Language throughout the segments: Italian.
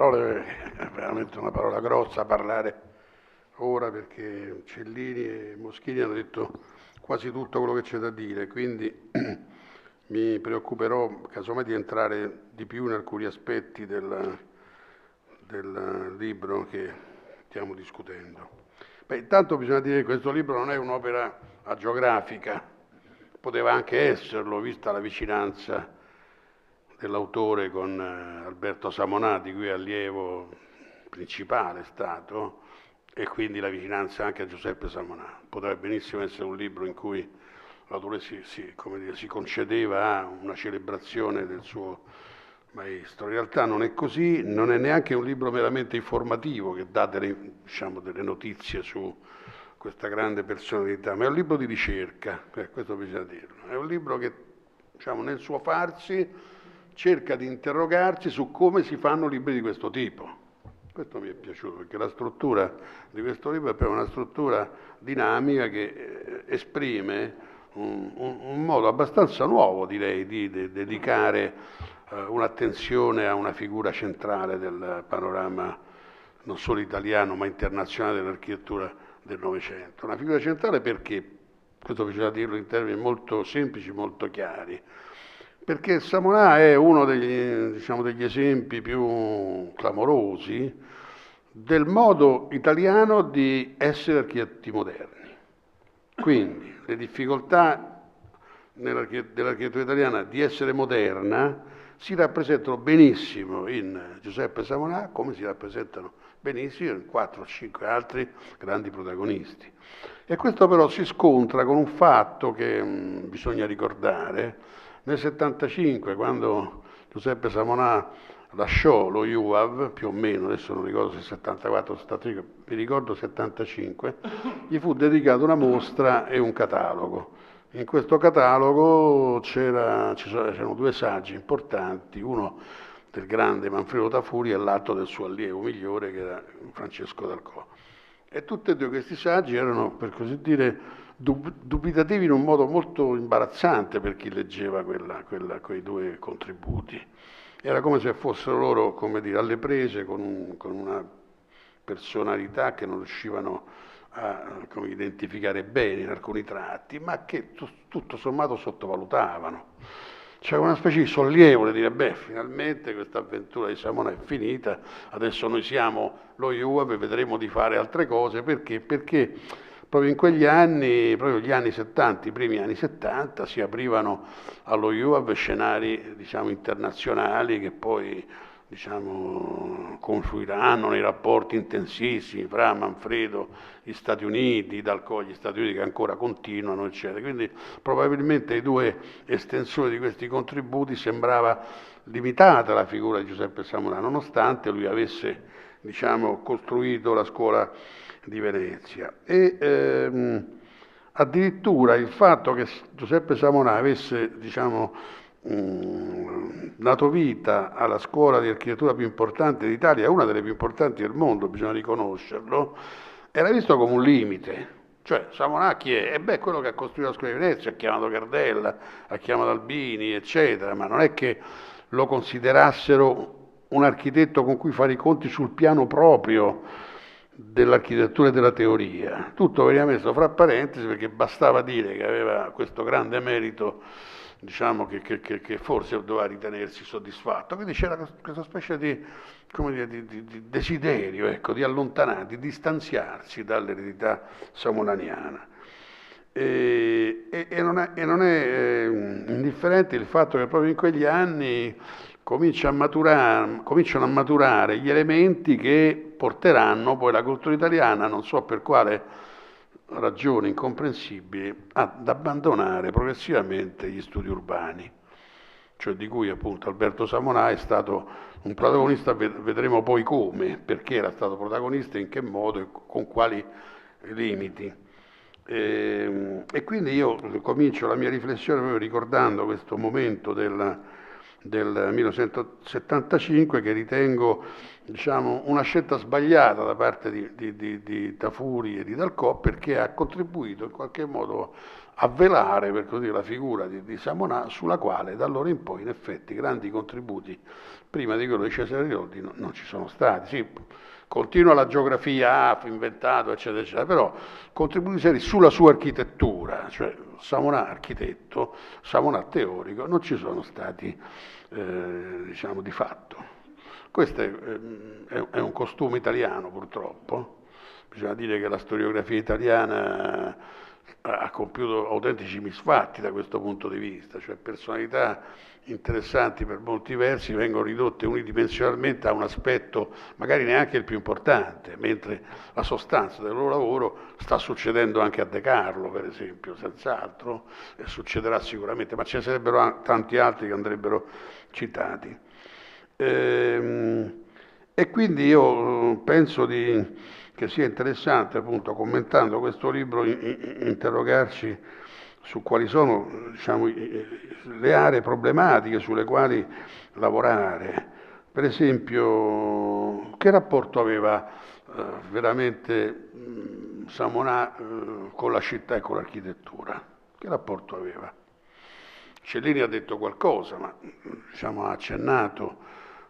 parole, è veramente una parola grossa parlare ora perché Cellini e Moschini hanno detto quasi tutto quello che c'è da dire, quindi mi preoccuperò casomai di entrare di più in alcuni aspetti del libro che stiamo discutendo. Beh, intanto bisogna dire che questo libro non è un'opera agiografica, poteva anche esserlo, vista la vicinanza dell'autore con Alberto Samonà, di cui è allievo principale è stato, e quindi la vicinanza anche a Giuseppe Samonà. Potrebbe benissimo essere un libro in cui l'autore si concedeva a una celebrazione del suo maestro. In realtà non è così, non è neanche un libro meramente informativo che dà delle notizie su questa grande personalità, ma è un libro di ricerca, questo bisogna dirlo. È un libro che, nel suo farsi cerca di interrogarsi su come si fanno libri di questo tipo. Questo mi è piaciuto perché la struttura di questo libro è proprio una struttura dinamica che esprime un modo abbastanza nuovo, direi, di dedicare un'attenzione a una figura centrale del panorama non solo italiano ma internazionale dell'architettura del Novecento. Una figura centrale perché, questo bisogna dirlo in termini molto semplici, molto chiari, perché Samonà è uno degli esempi più clamorosi del modo italiano di essere architetti moderni. Quindi le difficoltà dell'architettura italiana di essere moderna si rappresentano benissimo in Giuseppe Samonà, come si rappresentano benissimo in 4 o 5 altri grandi protagonisti. E questo però si scontra con un fatto che bisogna ricordare. Nel 75, quando Giuseppe Samonà lasciò lo IUAV, più o meno, adesso non ricordo se 74 o 75, mi ricordo 75, gli fu dedicata una mostra e un catalogo. In questo catalogo c'erano 2 saggi importanti, uno del grande Manfredo Tafuri e l'altro del suo allievo migliore che era Francesco Dalcò. E tutti e 2 questi saggi erano, per così dire, dubitativi in un modo molto imbarazzante per chi leggeva quei 2 contributi. Era come se fossero loro, come dire, alle prese con una personalità che non riuscivano a identificare bene in alcuni tratti, ma che tutto sommato sottovalutavano. C'è una specie di sollievo di dire, beh, finalmente questa avventura di Samonà è finita, adesso noi siamo lo IUAV e vedremo di fare altre cose, perché? Perché proprio in quegli anni, proprio gli anni 70, i primi anni 70, si aprivano allo IUAV scenari, internazionali che poi, confluiranno nei rapporti intensissimi fra Manfredo, gli Stati Uniti, Dalcò, gli Stati Uniti che ancora continuano, eccetera. Quindi probabilmente ai 2 estensori di questi contributi sembrava limitata la figura di Giuseppe Samonà, nonostante lui avesse, costruito la scuola di Venezia. E addirittura il fatto che Giuseppe Samonà avesse, dato vita alla scuola di architettura più importante d'Italia, una delle più importanti del mondo, bisogna riconoscerlo, era visto come un limite. Cioè, Samonà chi è? Quello che ha costruito la scuola di Venezia, ha chiamato Gardella, ha chiamato Albini, eccetera, ma non è che lo considerassero un architetto con cui fare i conti sul piano proprio dell'architettura e della teoria. Tutto veniva messo fra parentesi perché bastava dire che aveva questo grande merito, che forse doveva ritenersi soddisfatto. Quindi c'era questa specie di desiderio, ecco, di allontanarsi, di distanziarsi dall'eredità samonaniana. E non è indifferente il fatto che proprio in quegli anni cominciano a maturare gli elementi che porteranno poi la cultura italiana, non so per quale ragioni incomprensibili, ad abbandonare progressivamente gli studi urbani, cioè di cui appunto Alberto Samonà è stato un protagonista, vedremo poi come, perché era stato protagonista, in che modo e con quali limiti. E quindi io comincio la mia riflessione proprio ricordando questo momento del 1975 che ritengo una scelta sbagliata da parte di Tafuri e di Dalcò, perché ha contribuito in qualche modo a velare, per così dire, la figura di Samonà, sulla quale da allora in poi in effetti grandi contributi prima di quello di Cesare Rinaldi non ci sono stati. Sì, continua la geografia, inventato, eccetera, eccetera, però contributi seri sulla sua architettura, cioè Savona architetto, Savona teorico, non ci sono stati, diciamo, di fatto. Questo è un costume italiano, purtroppo. Bisogna dire che la storiografia italiana ha compiuto autentici misfatti da questo punto di vista, cioè personalità interessanti per molti versi vengono ridotte unidimensionalmente a un aspetto magari neanche il più importante, mentre la sostanza del loro lavoro sta succedendo anche a De Carlo, per esempio, senz'altro, e succederà sicuramente, ma ce ne sarebbero tanti altri che andrebbero citati. E quindi io penso che sia interessante, appunto, commentando questo libro, interrogarci su quali sono, diciamo, le aree problematiche sulle quali lavorare. Per esempio, che rapporto aveva veramente Savona con la città e con l'architettura? Che rapporto aveva? Cellini ha detto qualcosa, ma diciamo, ha accennato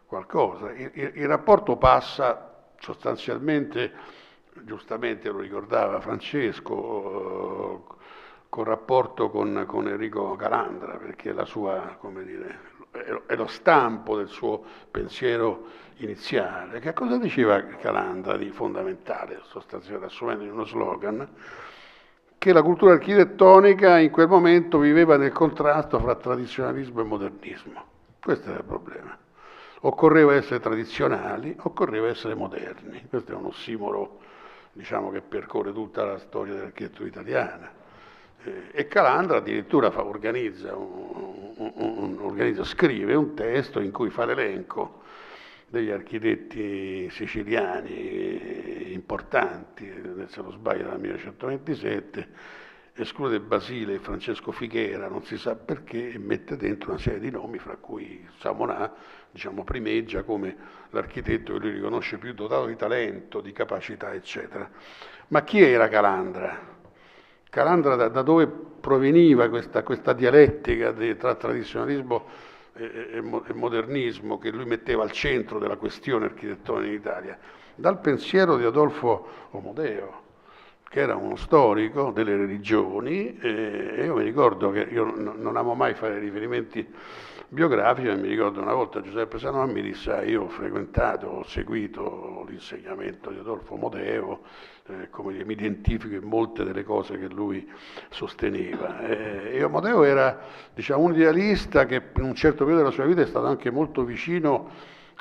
qualcosa. Il rapporto passa sostanzialmente, giustamente lo ricordava Francesco, col rapporto con Enrico Calandra, perché la sua, come dire, è lo stampo del suo pensiero iniziale. Che cosa diceva Calandra di fondamentale, sostanzialmente assumendo uno slogan? Che la cultura architettonica in quel momento viveva nel contrasto fra tradizionalismo e modernismo. Questo era il problema. Occorreva essere tradizionali, occorreva essere moderni. Questo è un ossimoro, diciamo, che percorre tutta la storia dell'architettura italiana. E Calandra addirittura scrive un testo in cui fa l'elenco degli architetti siciliani importanti, se non sbaglio dal 1927, esclude Basile e Francesco Fighera, non si sa perché, e mette dentro una serie di nomi, fra cui Savona, diciamo, primeggia come l'architetto che lui riconosce più dotato di talento, di capacità, eccetera. Ma chi era Calandra? Calandra da dove proveniva questa dialettica tra tradizionalismo e modernismo che lui metteva al centro della questione architettonica in Italia? Dal pensiero di Adolfo Omodeo, che era uno storico delle religioni, e io mi ricordo che io non amo mai fare riferimenti biografici, ma mi ricordo una volta Giuseppe Sanò mi disse: io ho frequentato, ho seguito l'insegnamento di Adolfo Omodeo, come dire, mi identifico in molte delle cose che lui sosteneva. E Omodeo era, diciamo, un idealista che in un certo periodo della sua vita è stato anche molto vicino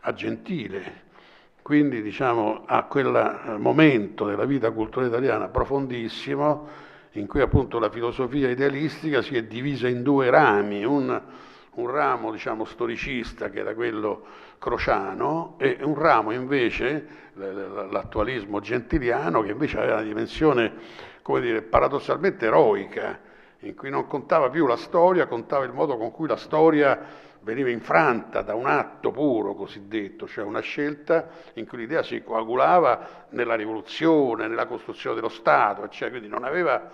a Gentile. Quindi, diciamo, a quel momento della vita culturale italiana profondissimo, in cui appunto la filosofia idealistica si è divisa in due rami, un ramo, diciamo, storicista, che era quello crociano, e un ramo invece, l'attualismo gentiliano, che invece aveva una dimensione, come dire, paradossalmente eroica, in cui non contava più la storia, contava il modo con cui la storia veniva infranta da un atto puro cosiddetto, cioè una scelta in cui l'idea si coagulava nella rivoluzione, nella costruzione dello Stato, cioè, quindi non aveva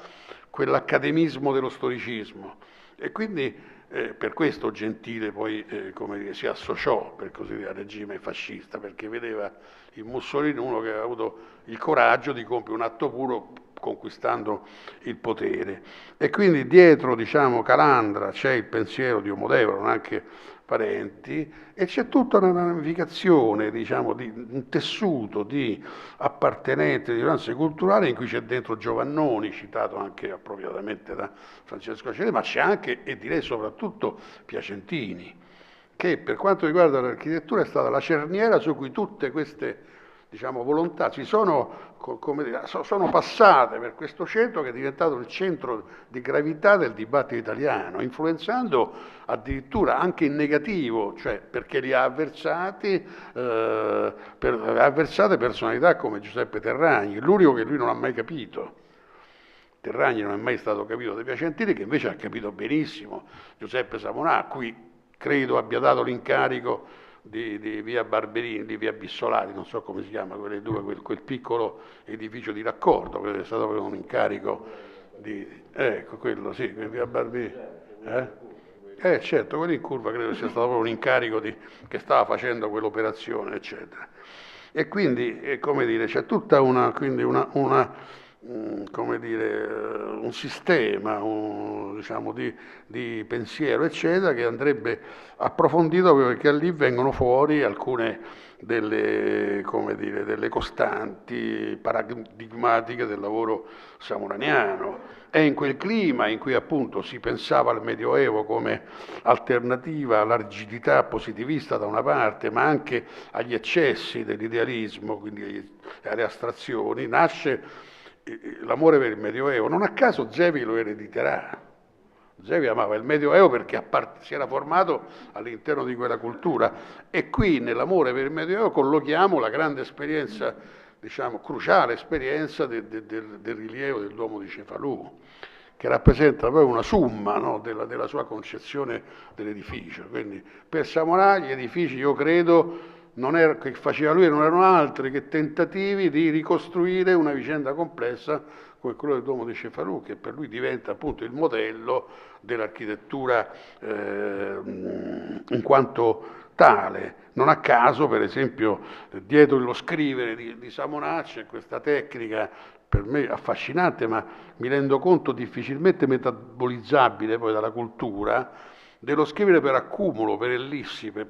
quell'accademismo dello storicismo. E quindi per questo Gentile poi come dire, si associò, per così dire, al regime fascista, perché vedeva in Mussolini uno che aveva avuto il coraggio di compiere un atto puro conquistando il potere. E quindi dietro, diciamo, Calandra c'è il pensiero di Omodeo, erano anche parenti, e c'è tutta una ramificazione, diciamo, di un tessuto di appartenenze, di violence culturale in cui c'è dentro Giovannoni, citato anche appropriatamente da Francesco Cellini, ma c'è anche, e direi soprattutto, Piacentini, che per quanto riguarda l'architettura è stata la cerniera su cui tutte queste, diciamo, volontà sono passate per questo centro che è diventato il centro di gravità del dibattito italiano, influenzando addirittura anche in negativo, cioè perché li ha avversate personalità come Giuseppe Terragni, l'unico che lui non ha mai capito. Terragni non è mai stato capito dai Piacentini, che invece ha capito benissimo Giuseppe Savona, a cui credo abbia dato l'incarico di via Barberini, di via Bissolati, non so come si chiama, quelle due, quel piccolo edificio di raccordo, che è stato un incarico di... Ecco, quello sì, via Barberini. Certo, quello in curva credo sia stato proprio un incarico che stava facendo quell'operazione, eccetera. E quindi, come dire, c'è tutta come dire, un sistema, diciamo, di pensiero, eccetera, che andrebbe approfondito proprio perché lì vengono fuori alcune come dire, delle costanti paradigmatiche del lavoro samuraniano. È in quel clima in cui appunto si pensava al Medioevo come alternativa alla rigidità positivista da una parte, ma anche agli eccessi dell'idealismo, quindi alle astrazioni, nasce l'amore per il Medioevo. Non a caso Zevi lo erediterà. Zevi amava il Medioevo perché si era formato all'interno di quella cultura e qui nell'amore per il Medioevo collochiamo la grande esperienza, diciamo, cruciale esperienza del rilievo del Duomo di Cefalù, che rappresenta proprio una summa, no, della sua concezione dell'edificio. Quindi per Samurai gli edifici, io credo, che faceva lui non erano altri che tentativi di ricostruire una vicenda complessa come quello del Duomo di Cefalù, che per lui diventa appunto il modello dell'architettura in quanto tale. Non a caso, per esempio, dietro lo scrivere di Samonà c'è questa tecnica per me affascinante, ma mi rendo conto difficilmente metabolizzabile poi dalla cultura, dello scrivere per accumulo, per ellissi, per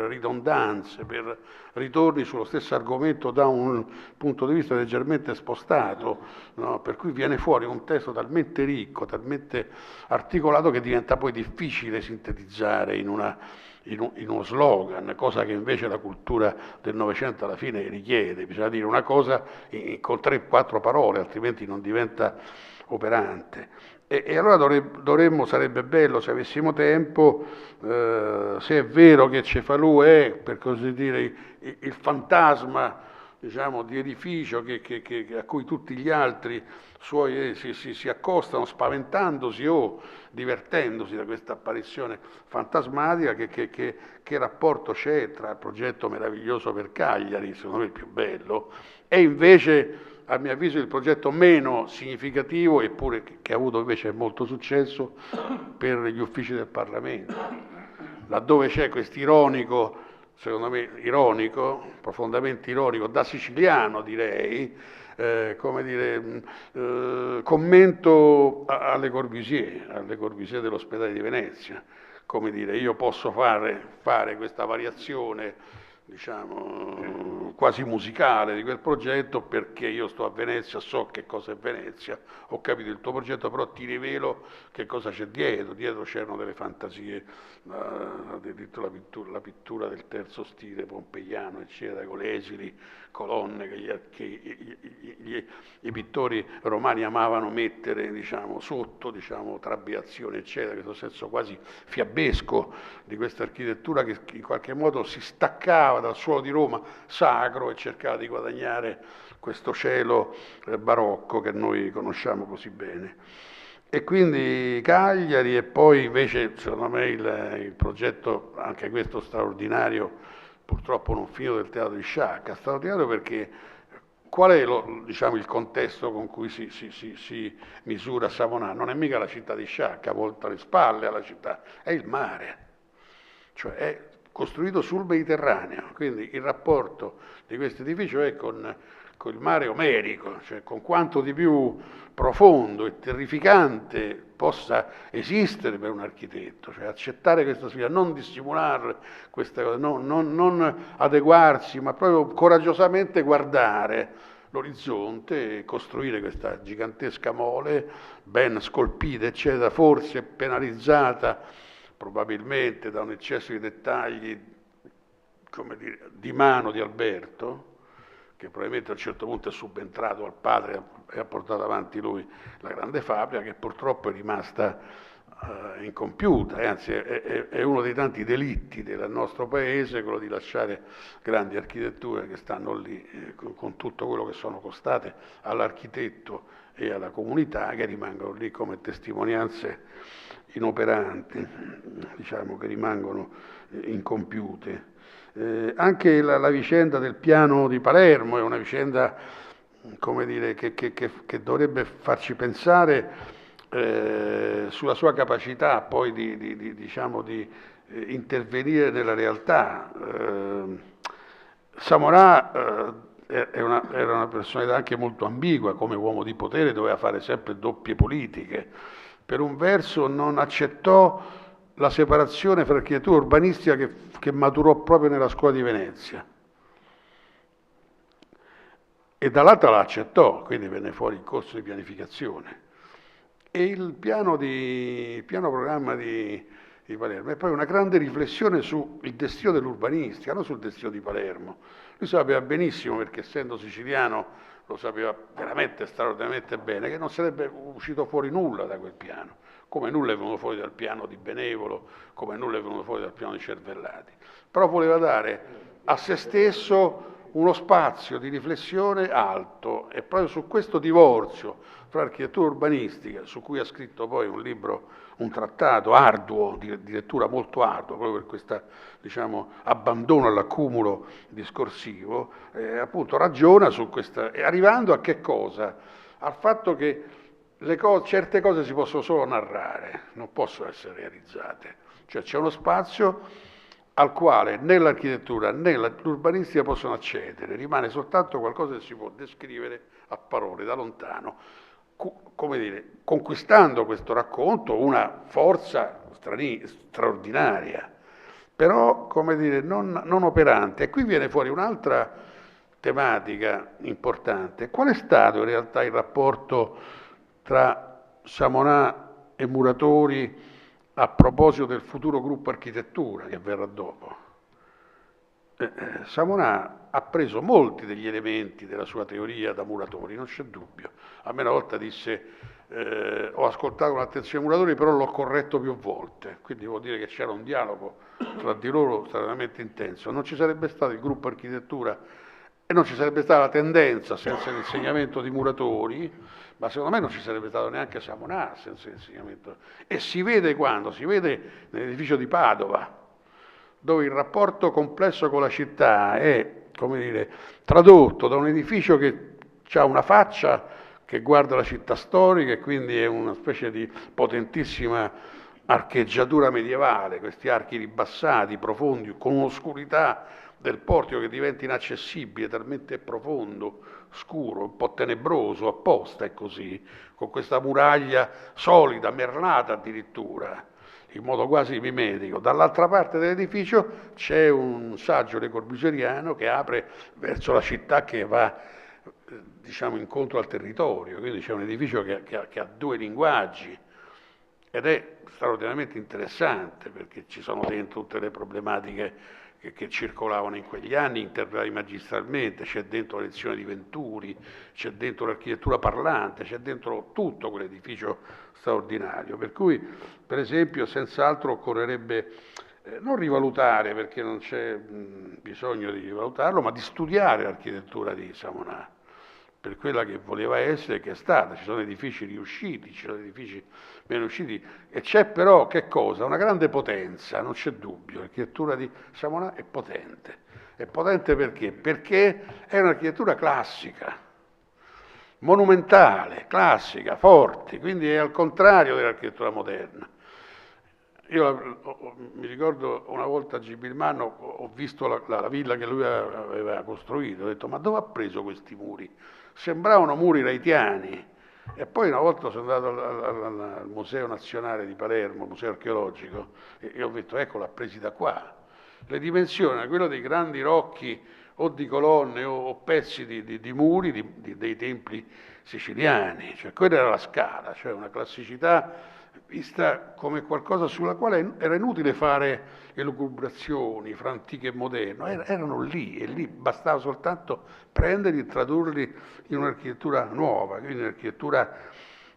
ridondanze, per ritorni sullo stesso argomento da un punto di vista leggermente spostato, no? Per cui viene fuori un testo talmente ricco, talmente articolato che diventa poi difficile sintetizzare in uno slogan, cosa che invece la cultura del Novecento alla fine richiede. Bisogna dire una cosa con 3-4 parole, altrimenti non diventa operante. E allora sarebbe bello se avessimo tempo, se è vero che Cefalù è, per così dire, il fantasma, diciamo, di edificio a cui tutti gli altri suoi si accostano spaventandosi o divertendosi da questa apparizione fantasmatica, che rapporto c'è tra il progetto meraviglioso per Cagliari, secondo me il più bello, e invece a mio avviso il progetto meno significativo, eppure che ha avuto invece molto successo, per gli uffici del Parlamento, laddove c'è questo ironico, secondo me ironico, profondamente ironico, da siciliano direi, come dire, commento alle Corbusier dell'ospedale di Venezia, come dire, io posso fare questa variazione, diciamo, quasi musicale di quel progetto perché io sto a Venezia, so che cosa è Venezia, ho capito il tuo progetto, però ti rivelo che cosa c'è dietro. Dietro c'erano delle fantasie, addirittura la pittura del terzo stile pompeiano, eccetera, con le esili colonne che i pittori romani amavano mettere, diciamo, sotto, diciamo, trabeazione, eccetera, questo senso quasi fiabesco di questa architettura che in qualche modo si staccava dal suolo di Roma sacro e cercava di guadagnare questo cielo barocco che noi conosciamo così bene. E quindi Cagliari, e poi invece secondo me il progetto, anche questo straordinario, purtroppo non finito, del teatro di Sciacca, straordinario perché qual è diciamo, il contesto con cui si misura Savonà? Non è mica la città di Sciacca, volta le spalle alla città, è il mare, cioè è costruito sul Mediterraneo, quindi il rapporto di questo edificio è con il mare omerico, cioè con quanto di più profondo e terrificante possa esistere per un architetto, cioè accettare questa sfida, non dissimulare questa cosa, non adeguarsi, ma proprio coraggiosamente guardare l'orizzonte e costruire questa gigantesca mole ben scolpita, eccetera, forse penalizzata probabilmente da un eccesso di dettagli, come dire, di mano di Alberto, che probabilmente a un certo punto è subentrato al padre e ha portato avanti lui la grande fabbrica, che purtroppo è rimasta incompiuta, anzi è uno dei tanti delitti del nostro paese, quello di lasciare grandi architetture che stanno lì con tutto quello che sono costate all'architetto e alla comunità, che rimangono lì come testimonianze inoperanti, diciamo, che rimangono incompiute. Anche la vicenda del piano di Palermo è una vicenda, come dire, che dovrebbe farci pensare sulla sua capacità poi diciamo, di intervenire nella realtà. Samonà era una personalità anche molto ambigua, come uomo di potere doveva fare sempre doppie politiche. Per un verso non accettò la separazione fra architettura e urbanistica che maturò proprio nella scuola di Venezia. E dall'altra la accettò, quindi venne fuori il corso di pianificazione. E il piano programma di Palermo è poi una grande riflessione sul destino dell'urbanistica, non sul destino di Palermo. Lui sapeva benissimo, perché essendo siciliano lo sapeva veramente straordinariamente bene, che non sarebbe uscito fuori nulla da quel piano, come nulla è venuto fuori dal piano di Benevolo, come nulla è venuto fuori dal piano di Cervellati. Però voleva dare a se stesso uno spazio di riflessione alto, e proprio su questo divorzio fra architettura e urbanistica, su cui ha scritto poi un libro, un trattato arduo, di lettura molto arduo, proprio per questo, diciamo, abbandono all'accumulo discorsivo, appunto ragiona su questa, arrivando a che cosa? Al fatto che certe cose si possono solo narrare, non possono essere realizzate. Cioè c'è uno spazio al quale né l'architettura né l'urbanistica possono accedere, rimane soltanto qualcosa che si può descrivere a parole da lontano, come dire, conquistando questo racconto una forza straordinaria, però, come dire, non operante. E qui viene fuori un'altra tematica importante. Qual è stato in realtà il rapporto tra Samonà e Muratori a proposito del futuro gruppo architettura che verrà dopo? Samonà ha preso molti degli elementi della sua teoria da Muratori, non c'è dubbio. A me una volta disse, ho ascoltato con attenzione Muratori, però l'ho corretto più volte, quindi vuol dire che c'era un dialogo tra di loro estremamente intenso. Non ci sarebbe stato il gruppo architettura e non ci sarebbe stata la tendenza senza l'insegnamento di Muratori, ma secondo me non ci sarebbe stato neanche Samonà senza l'insegnamento. E si vede quando? Si vede nell'edificio di Padova, dove il rapporto complesso con la città è, come dire, tradotto da un edificio che ha una faccia che guarda la città storica e quindi è una specie di potentissima archeggiatura medievale, questi archi ribassati, profondi, con un'oscurità del portico che diventa inaccessibile, talmente profondo, scuro, un po' tenebroso, apposta è così, con questa muraglia solida, merlata addirittura, in modo quasi mimetico. Dall'altra parte dell'edificio c'è un saggio le-corbusieriano che apre verso la città che va, diciamo, incontro al territorio, quindi c'è un edificio che ha due linguaggi ed è straordinariamente interessante perché ci sono dentro tutte le problematiche che circolavano in quegli anni, interpretati magistralmente, c'è dentro la lezione di Venturi, c'è dentro l'architettura parlante, c'è dentro tutto quell'edificio straordinario. Per cui, per esempio, senz'altro occorrerebbe non rivalutare, perché non c'è bisogno di rivalutarlo, ma di studiare l'architettura di Samonà per quella che voleva essere e che è stata. Ci sono edifici riusciti, ci sono edifici meno riusciti, e c'è però che cosa? Una grande potenza, non c'è dubbio. L'architettura di Samonà è potente. È potente perché? Perché è un'architettura classica, monumentale, classica, forte, quindi è al contrario dell'architettura moderna. Io mi ricordo una volta a Gibilmano ho visto la villa che lui aveva costruito, ho detto ma dove ha preso questi muri? Sembravano muri raitiani. E poi una volta sono andato al Museo Nazionale di Palermo, Museo Archeologico, e ho detto ecco l'ha presi da qua. Le dimensioni, quello dei grandi rocchi o di colonne o pezzi di muri dei templi siciliani, cioè quella era la scala, cioè una classicità vista come qualcosa sulla quale era inutile fare elucubrazioni fra antico e moderno, erano lì e lì bastava soltanto prenderli e tradurli in un'architettura nuova, quindi un'architettura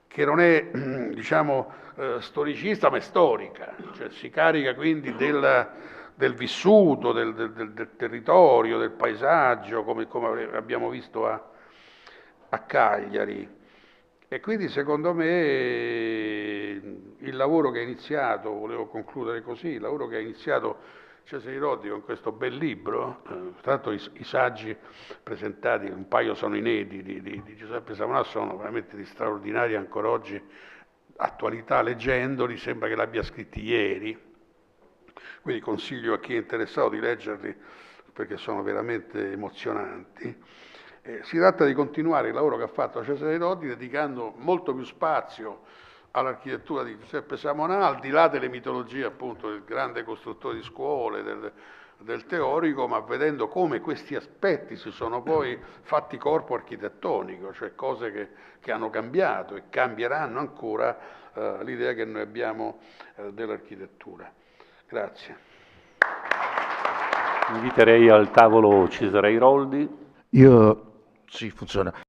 che non è, diciamo, storicista ma è storica, cioè si carica quindi del vissuto, del territorio, del paesaggio, come abbiamo visto a Cagliari. E quindi secondo me il lavoro che ha iniziato, volevo concludere così, il lavoro che ha iniziato Cesare Roddi con questo bel libro, tra l'altro i saggi presentati, un paio sono inediti, di Giuseppe Samonà sono veramente di straordinari ancora oggi, attualità leggendoli, sembra che l'abbia scritti ieri, quindi consiglio a chi è interessato di leggerli perché sono veramente emozionanti. Si tratta di continuare il lavoro che ha fatto Cesare Dotti dedicando molto più spazio all'architettura di Giuseppe Samonà, al di là delle mitologie appunto del grande costruttore di scuole, del teorico, ma vedendo come questi aspetti si sono poi fatti corpo architettonico, cioè cose che hanno cambiato e cambieranno ancora l'idea che noi abbiamo dell'architettura. Grazie. Inviterei al tavolo Cesare Iroldi. Sì, funziona.